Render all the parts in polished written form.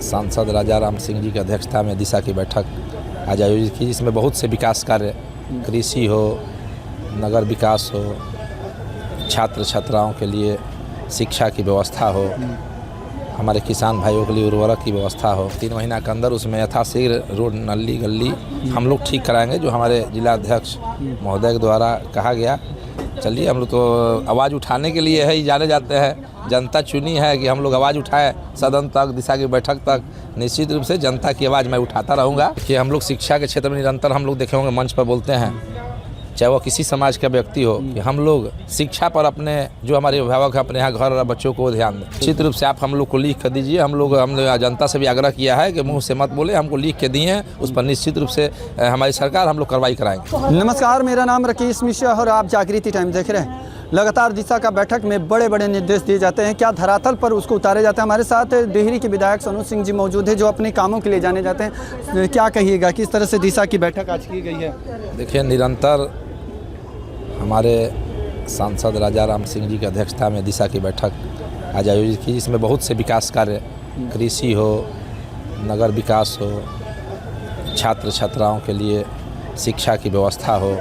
सांसद राजा राम सिंह जी की अध्यक्षता में दिशा की बैठक आज आयोजित की, जिसमें बहुत से विकास कार्य, कृषि हो, नगर विकास हो, छात्र छात्राओं के लिए शिक्षा की व्यवस्था हो, हमारे किसान भाइयों के लिए उर्वरक की व्यवस्था हो। 3 महीना के अंदर उसमें यथाशीघ्र रोड, नली गली हम लोग ठीक कराएंगे, जो हमारे जिला अध्यक्ष महोदय के द्वारा कहा गया। चलिए, हम लोग तो आवाज़ उठाने के लिए है, जाने जाते हैं, जनता चुनी है कि हम लोग आवाज़ उठाएं सदन तक, दिशा की बैठक तक। निश्चित रूप से जनता की आवाज़ मैं उठाता रहूँगा कि हम लोग शिक्षा के क्षेत्र में निरंतर हम लोग देखे होंगे मंच पर बोलते हैं, चाहे वो किसी समाज का व्यक्ति हो, कि हम लोग शिक्षा पर अपने जो हमारे अभिभावक हैं अपने यहाँ घर और बच्चों को ध्यान दें। निश्चित रूप से आप हम लोग को लिख कर दीजिए। हमने जनता से भी आग्रह किया है कि मुंह से मत बोले, हमको लिख के दिए हैं, उस पर निश्चित रूप से हमारी सरकार हम लोग कार्रवाई कराएंगे। नमस्कार, मेरा नाम राकेश मिश्रा और आप जागृति टाइम देख रहे हैं। लगातार दिशा का बैठक में बड़े बड़े निर्देश दिए जाते हैं, क्या धरातल पर उसको उतारे जाते हैं। हमारे साथ डेहरी के विधायक सोनू सिंह जी मौजूद हैं, जो अपने कामों के लिए जाने जाते हैं। क्या कहिएगा, किस तरह से दिशा की बैठक आज की गई है? देखिए, निरंतर हमारे सांसद राजा राम सिंह जी की अध्यक्षता में दिशा की बैठक आज आयोजित की, जिसमें बहुत से विकास कार्य, कृषि हो, नगर विकास हो, छात्र छात्राओं के लिए शिक्षा की व्यवस्था हो,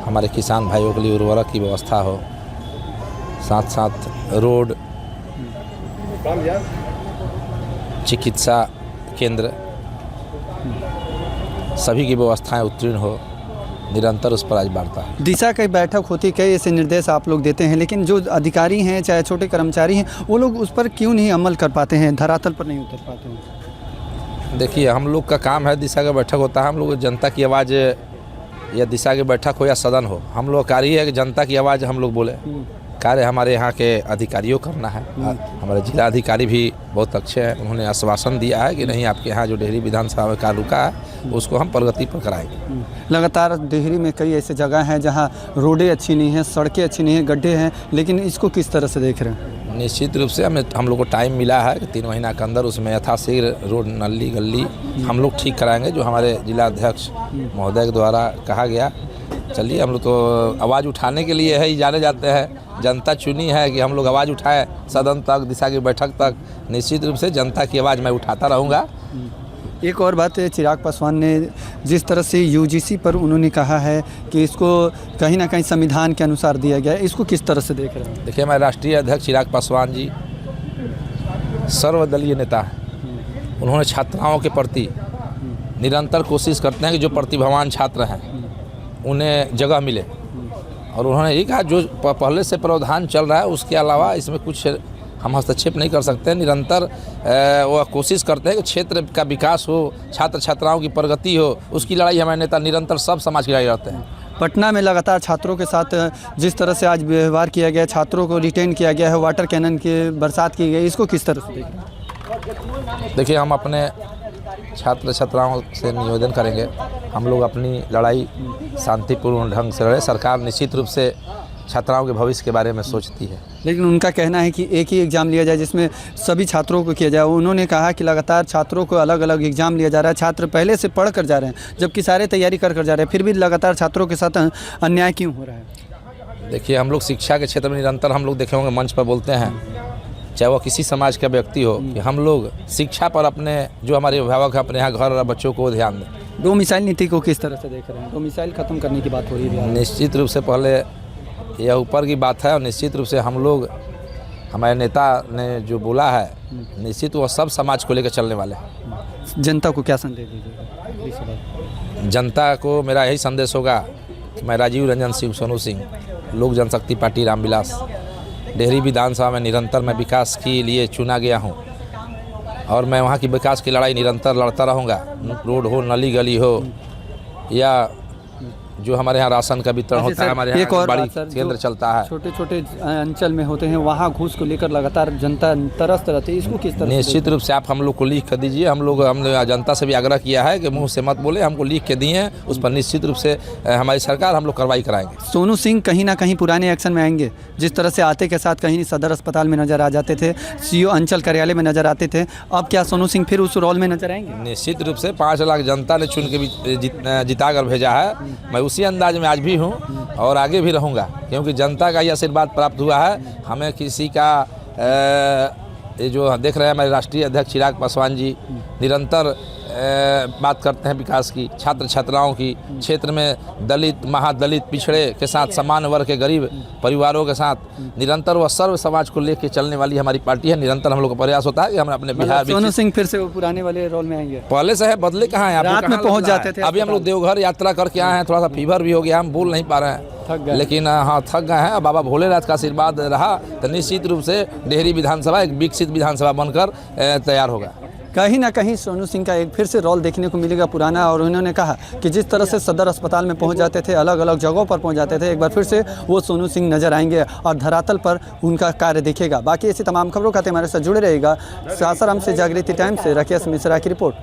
हमारे किसान भाइयों के लिए उर्वरक की व्यवस्था हो, साथ साथ रोड, चिकित्सा केंद्र, सभी की व्यवस्थाएं उत्तीर्ण हो, निरंतर उस पर आज वार्ता है। दिशा की बैठक होती, कई ऐसे निर्देश आप लोग देते हैं, लेकिन जो अधिकारी हैं चाहे छोटे कर्मचारी हैं, वो लोग उस पर क्यों नहीं अमल कर पाते हैं, धरातल पर नहीं उतर पाते हैं? देखिए, हम लोग का काम है, दिशा का बैठक होता है, हम लोग जनता की आवाज़, या दिशा की बैठक हो या सदन हो, हम लोग कार्य है कि जनता की आवाज़ हम लोग बोले। कार्य हमारे यहाँ के अधिकारियों करना है। हमारे जिला अधिकारी भी बहुत अच्छे हैं, उन्होंने आश्वासन दिया है कि नहीं, आपके यहाँ जो डेहरी विधानसभा में कार्य रुका है उसको हम प्रगति पर कराएंगे। लगातार डेहरी में कई ऐसे जगह हैं जहाँ रोडें अच्छी नहीं हैं, सड़कें अच्छी नहीं हैं, गड्ढे हैं, लेकिन इसको किस तरह से देख रहे हैं? निश्चित रूप से हम लोग को टाइम मिला है कि 3 महीना के अंदर उसमें यथाशीघ्र रोड, नली गली हम लोग ठीक कराएंगे, जो हमारे जिला अध्यक्ष महोदय के द्वारा कहा गया। चलिए, हम लोग तो आवाज़ उठाने के लिए है, जाने जाते हैं, जनता चुनी है कि हम लोग आवाज़ उठाएं सदन तक, दिशा की बैठक तक। निश्चित रूप से जनता की आवाज़ मैं उठाता रहूँगा। एक और बात है, चिराग पासवान ने जिस तरह से यूजीसी पर उन्होंने कहा है कि इसको कहीं ना कहीं संविधान के अनुसार दिया गया है, इसको किस तरह से देख रहे हैं? देखिए, हमारे राष्ट्रीय अध्यक्ष चिराग पासवान जी सर्वदलीय नेता हैं। उन्होंने छात्राओं के प्रति निरंतर कोशिश करते हैं कि जो प्रतिभावान छात्र हैं उन्हें जगह मिले, और उन्होंने ये कहा जो पहले से प्रावधान चल रहा है उसके अलावा इसमें कुछ हम हस्तक्षेप नहीं कर सकते। निरंतर वह कोशिश करते हैं कि क्षेत्र का विकास हो, छात्र छात्राओं की प्रगति हो, उसकी लड़ाई हमारे नेता निरंतर सब समाज की लड़ाई लड़ते हैं। पटना में लगातार छात्रों के साथ जिस तरह से आज व्यवहार किया गया, छात्रों को रिटेन किया गया है, वाटर कैनन की बरसात की गई, इसको किस तरह से देखें? देखिए, हम अपने छात्र छात्राओं से निवेदन करेंगे, हम लोग अपनी लड़ाई शांतिपूर्ण ढंग से लड़े। सरकार निश्चित रूप से छात्राओं के भविष्य के बारे में सोचती है, लेकिन उनका कहना है कि एक ही एग्ज़ाम लिया जाए जिसमें सभी छात्रों को किया जाए। उन्होंने कहा कि लगातार छात्रों को अलग अलग एग्ज़ाम लिया जा रहा है, छात्र पहले से पढ़ कर जा रहे हैं, जबकि सारे तैयारी कर जा रहे हैं, फिर भी लगातार छात्रों के साथ अन्याय क्यों हो रहा है? देखिए, हम लोग शिक्षा के क्षेत्र में निरंतर हम लोग देखे होंगे मंच पर बोलते हैं, चाहे वो किसी समाज का व्यक्ति हो, कि हम लोग शिक्षा पर अपने जो हमारे अभिभावक हैं अपने यहाँ घर और बच्चों को ध्यान दें। डोमिसाइल नीति को किस तरह से देख रहे हैं? डोमिसाइल खत्म करने की बात हो रही है। निश्चित रूप से पहले यह ऊपर की बात है, और निश्चित रूप से हम लोग, हमारे नेता ने जो बोला है, निश्चित वो सब समाज को लेकर चलने वाले हैं। जनता को क्या संदेश दीजिएगा? जनता को मेरा यही संदेश होगा कि मैं राजीव रंजन सिंह सोनू सिंह, लोक जनशक्ति पार्टी रामविलास, डेहरी विधानसभा में निरंतर मैं विकास के लिए चुना गया हूं, और मैं वहां की विकास की लड़ाई निरंतर लड़ता रहूंगा। रोड हो, नली गली हो, या जो हमारे यहाँ राशन का वितरण होता है, हमारे यहाँ बड़ी केंद्र चलता है, छोटे छोटे अंचल में होते हैं, वहाँ घूस को लेकर लगातार जनता तरसते रहती है, इसको किस तरह? निश्चित रूप से आप हम लोग को लिख कर दीजिए। हमने जनता से भी आग्रह किया है कि मुंह से मत बोले, हमको लिख के दिए हैं, उस पर निश्चित रूप से हमारी सरकार हम लोग कार्रवाई कराएंगे। सोनू सिंह कहीं ना कहीं पुराने एक्शन में आएंगे, जिस तरह से आते के साथ कहीं सदर अस्पताल में नजर आ जाते थे, सीओ अंचल कार्यालय में नजर आते थे, अब क्या सोनू सिंह फिर उस रोल में नजर आएंगे? निश्चित रूप से 5 लाख जनता ने चुन के जिता कर भेजा है, मैं उसी अंदाज में आज भी हूँ और आगे भी रहूँगा, क्योंकि जनता का ये आशीर्वाद प्राप्त हुआ है। हमें किसी का ये जो देख रहे हैं हमारे राष्ट्रीय अध्यक्ष चिराग पासवान जी निरंतर बात करते हैं विकास की, छात्र छात्राओं की, क्षेत्र में दलित महादलित पिछड़े के साथ सामान्य वर्ग के गरीब परिवारों के साथ निरंतर वह सर्व समाज को लेकर चलने वाली हमारी पार्टी है। निरंतर हम लोग का प्रयास होता है कि हम अपने बिहार सोनू सिंह फिर से वो पुराने वाले रोल में आएंगे? पहले से है, बदले कहाँ हैं? रात में पहुंच जाते थे। अभी हम लोग देवघर यात्रा करके आए हैं, थोड़ा सा फीवर भी हो गया, हम बोल नहीं पा रहे हैं, थक गए। लेकिन हाँ थक गए हैं। बाबा भोलेनाथ का आशीर्वाद रहा तो निश्चित रूप से डेहरी विधानसभा एक विकसित विधानसभा बनकर तैयार होगा। कहीं ना कहीं सोनू सिंह का एक फिर से रोल देखने को मिलेगा पुराना, और उन्होंने कहा कि जिस तरह से सदर अस्पताल में पहुंच जाते थे, अलग अलग जगहों पर पहुंच जाते थे, एक बार फिर से वो सोनू सिंह नजर आएंगे और धरातल पर उनका कार्य दिखेगा। बाकी ऐसी तमाम खबरों खाते हमारे साथ जुड़े रहेगा। सासाराम से जागृति टाइम्स से राकेश मिश्रा की रिपोर्ट।